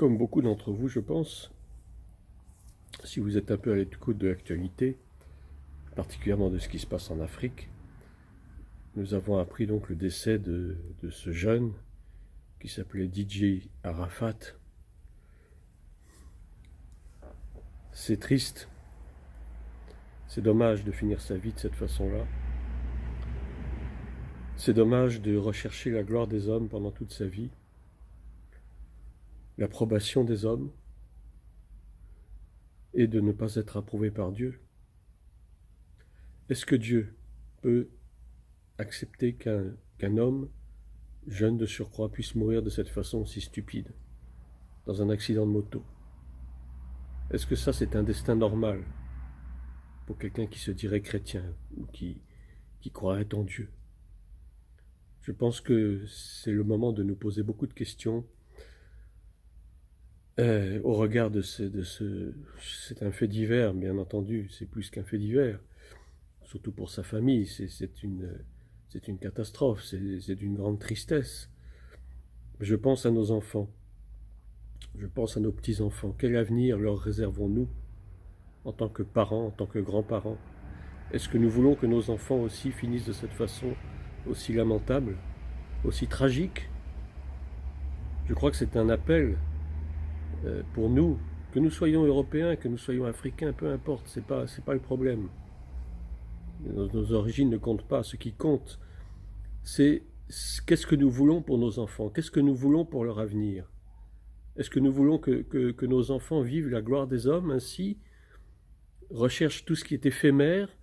Comme beaucoup d'entre vous, je pense, si vous êtes un peu à l'écoute de l'actualité, particulièrement de ce qui se passe en Afrique, nous avons appris donc le décès de ce jeune qui s'appelait DJ Arafat. C'est triste, c'est dommage de finir sa vie de cette façon-là. C'est dommage de rechercher la gloire des hommes pendant toute sa vie, l'approbation des hommes, et de ne pas être approuvé par Dieu. Est-ce que Dieu peut accepter qu'un homme, jeune de surcroît, puisse mourir de cette façon si stupide, dans un accident de moto? Est-ce que ça, c'est un destin normal pour quelqu'un qui se dirait chrétien ou qui croirait en Dieu? Je pense que c'est le moment de nous poser beaucoup de questions au regard de c'est un fait divers, bien entendu, c'est plus qu'un fait divers, surtout pour sa famille, c'est une catastrophe, c'est d'une grande tristesse. Je pense à nos enfants, je pense à nos petits-enfants. Quel avenir leur réservons-nous en tant que parents, en tant que grands-parents? Est-ce que nous voulons que nos enfants aussi finissent de cette façon aussi lamentable, aussi tragique? Je crois que c'est un appel pour nous, que nous soyons européens, que nous soyons africains, peu importe, c'est pas le problème. Nos origines ne comptent pas. Ce qui compte, c'est qu'est-ce que nous voulons pour nos enfants, qu'est-ce que nous voulons pour leur avenir. Est-ce que nous voulons que nos enfants vivent la gloire des hommes ainsi, recherchent tout ce qui est éphémère,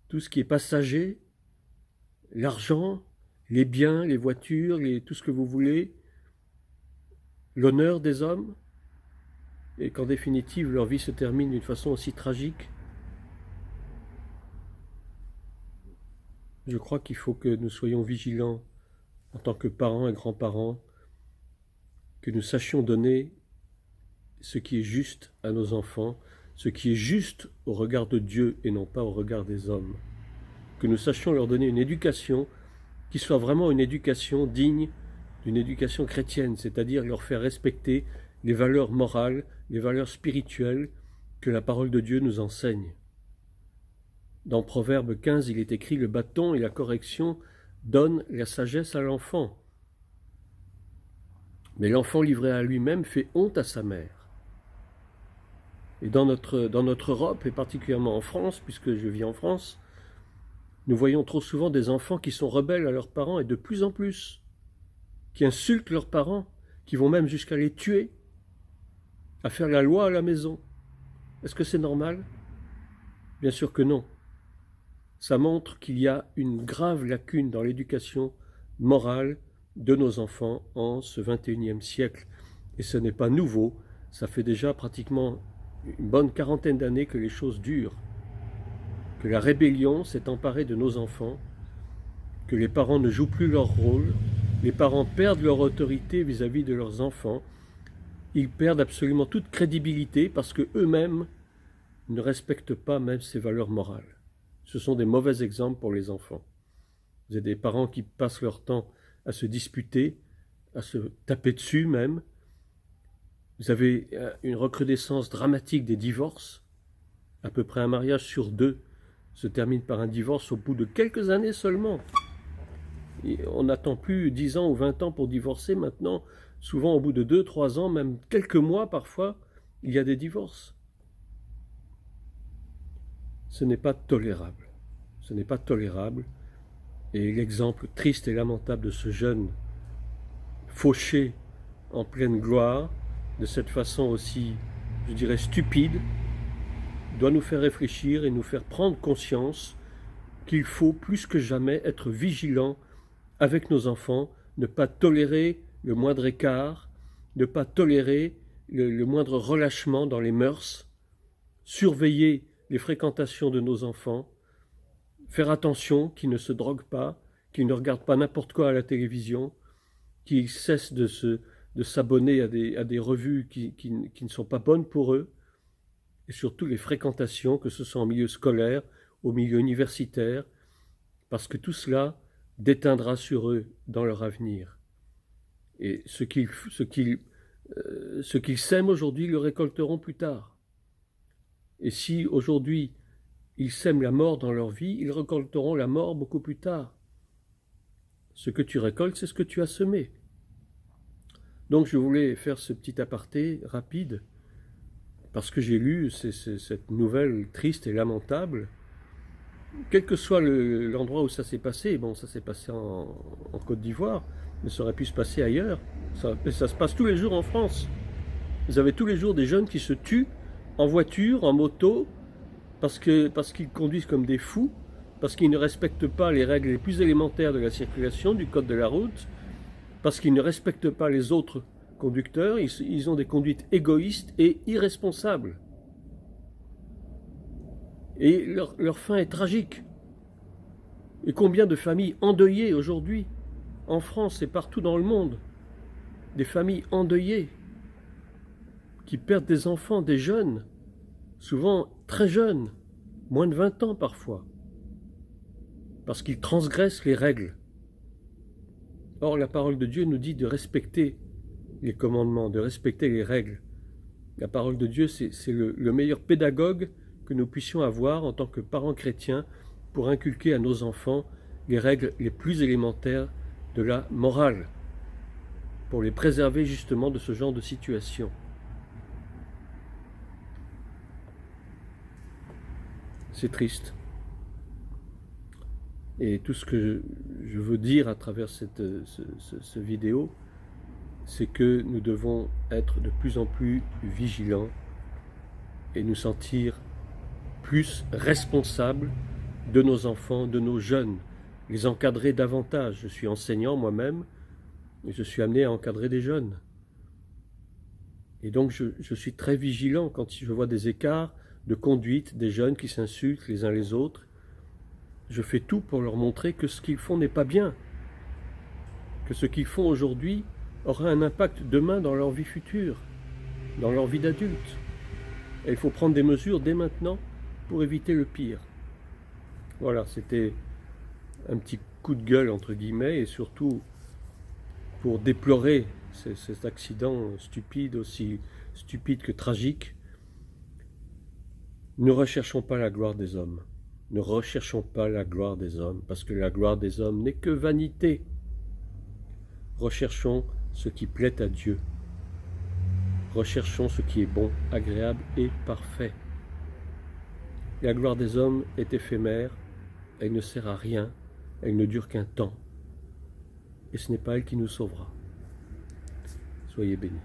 tout ce qui est passager, l'argent, les biens, les voitures, tout ce que vous voulez, l'honneur des hommes, et qu'en définitive leur vie se termine d'une façon aussi tragique? Je crois qu'il faut que nous soyons vigilants en tant que parents et grands-parents, que nous sachions donner ce qui est juste à nos enfants, ce qui est juste au regard de Dieu et non pas au regard des hommes. Que nous sachions leur donner une éducation qui soit vraiment une éducation digne d'une éducation chrétienne, c'est-à-dire leur faire respecter les valeurs morales, les valeurs spirituelles que la parole de Dieu nous enseigne. Dans Proverbe 15, il est écrit « Le bâton et la correction donnent la sagesse à l'enfant. Mais l'enfant livré à lui-même fait honte à sa mère. » Et dans notre Europe, et particulièrement en France, puisque je vis en France, nous voyons trop souvent des enfants qui sont rebelles à leurs parents, et de plus en plus, qui insultent leurs parents, qui vont même jusqu'à les tuer, à faire la loi à la maison. Est-ce que c'est normal? Bien sûr que non. Ça montre qu'il y a une grave lacune dans l'éducation morale de nos enfants en ce XXIe siècle. Et ce n'est pas nouveau, ça fait déjà pratiquement une bonne quarantaine d'années que les choses durent, que la rébellion s'est emparée de nos enfants, que les parents ne jouent plus leur rôle, les parents perdent leur autorité vis-à-vis de leurs enfants, ils perdent absolument toute crédibilité parce qu'eux-mêmes ne respectent pas même ces valeurs morales. Ce sont des mauvais exemples pour les enfants. Vous avez des parents qui passent leur temps à se disputer, à se taper dessus même. Vous avez une recrudescence dramatique des divorces. À peu près un mariage sur deux se termine par un divorce au bout de quelques années seulement. Et on n'attend plus 10 ans ou 20 ans pour divorcer maintenant. Souvent au bout de 2-3 ans, même quelques mois parfois, il y a des divorces. Ce n'est pas tolérable. Ce n'est pas tolérable. Et l'exemple triste et lamentable de ce jeune fauché en pleine gloire, de cette façon aussi, je dirais, stupide, doit nous faire réfléchir et nous faire prendre conscience qu'il faut plus que jamais être vigilant avec nos enfants, ne pas tolérer le moindre écart, ne pas tolérer le moindre relâchement dans les mœurs, surveiller les fréquentations de nos enfants, faire attention qu'ils ne se droguent pas, qu'ils ne regardent pas n'importe quoi à la télévision, qu'ils cessent de s'abonner à des revues qui ne sont pas bonnes pour eux, et surtout les fréquentations, que ce soit en milieu scolaire, au milieu universitaire, parce que tout cela déteindra sur eux dans leur avenir. Et ce qu'ils ce qu'ils sèment aujourd'hui, le récolteront plus tard. Et si aujourd'hui ils sèment la mort dans leur vie, ils récolteront la mort beaucoup plus tard. Ce que tu récoltes, c'est ce que tu as semé. Donc je voulais faire ce petit aparté rapide, parce que j'ai lu cette nouvelle triste et lamentable. Quel que soit l'endroit où ça s'est passé, bon, ça s'est passé en Côte d'Ivoire, mais ça aurait pu se passer ailleurs. Ça se passe tous les jours en France. Vous avez tous les jours des jeunes qui se tuent en voiture, en moto, parce qu'ils conduisent comme des fous, parce qu'ils ne respectent pas les règles les plus élémentaires de la circulation, du code de la route, parce qu'ils ne respectent pas les autres conducteurs, ils ont des conduites égoïstes et irresponsables. Et leur fin est tragique. Et combien de familles endeuillées aujourd'hui, en France et partout dans le monde, des familles endeuillées, qui perdent des enfants, des jeunes, souvent très jeunes, moins de 20 ans parfois, parce qu'ils transgressent les règles. Or, la parole de Dieu nous dit de respecter les commandements, de respecter les règles. La parole de Dieu, c'est le meilleur pédagogue que nous puissions avoir en tant que parents chrétiens pour inculquer à nos enfants les règles les plus élémentaires de la morale, pour les préserver justement de ce genre de situation. C'est triste. Et tout ce que je veux dire à travers cette vidéo, c'est que nous devons être de plus en plus vigilants et nous sentir plus responsables de nos enfants, de nos jeunes, les encadrer davantage. Je suis enseignant moi-même et je suis amené à encadrer des jeunes. Et donc je suis très vigilant quand je vois des écarts de conduite, des jeunes qui s'insultent les uns les autres. Je fais tout pour leur montrer que ce qu'ils font n'est pas bien, que ce qu'ils font aujourd'hui aura un impact demain dans leur vie future, dans leur vie d'adulte. Et il faut prendre des mesures dès maintenant pour éviter le pire. Voilà, c'était un petit coup de gueule entre guillemets et surtout pour déplorer cet accident stupide, aussi stupide que tragique. Ne recherchons pas la gloire des hommes. Ne recherchons pas la gloire des hommes, parce que la gloire des hommes n'est que vanité. Recherchons ce qui plaît à Dieu. Recherchons ce qui est bon, agréable et parfait. La gloire des hommes est éphémère, elle ne sert à rien, elle ne dure qu'un temps. Et ce n'est pas elle qui nous sauvera. Soyez bénis.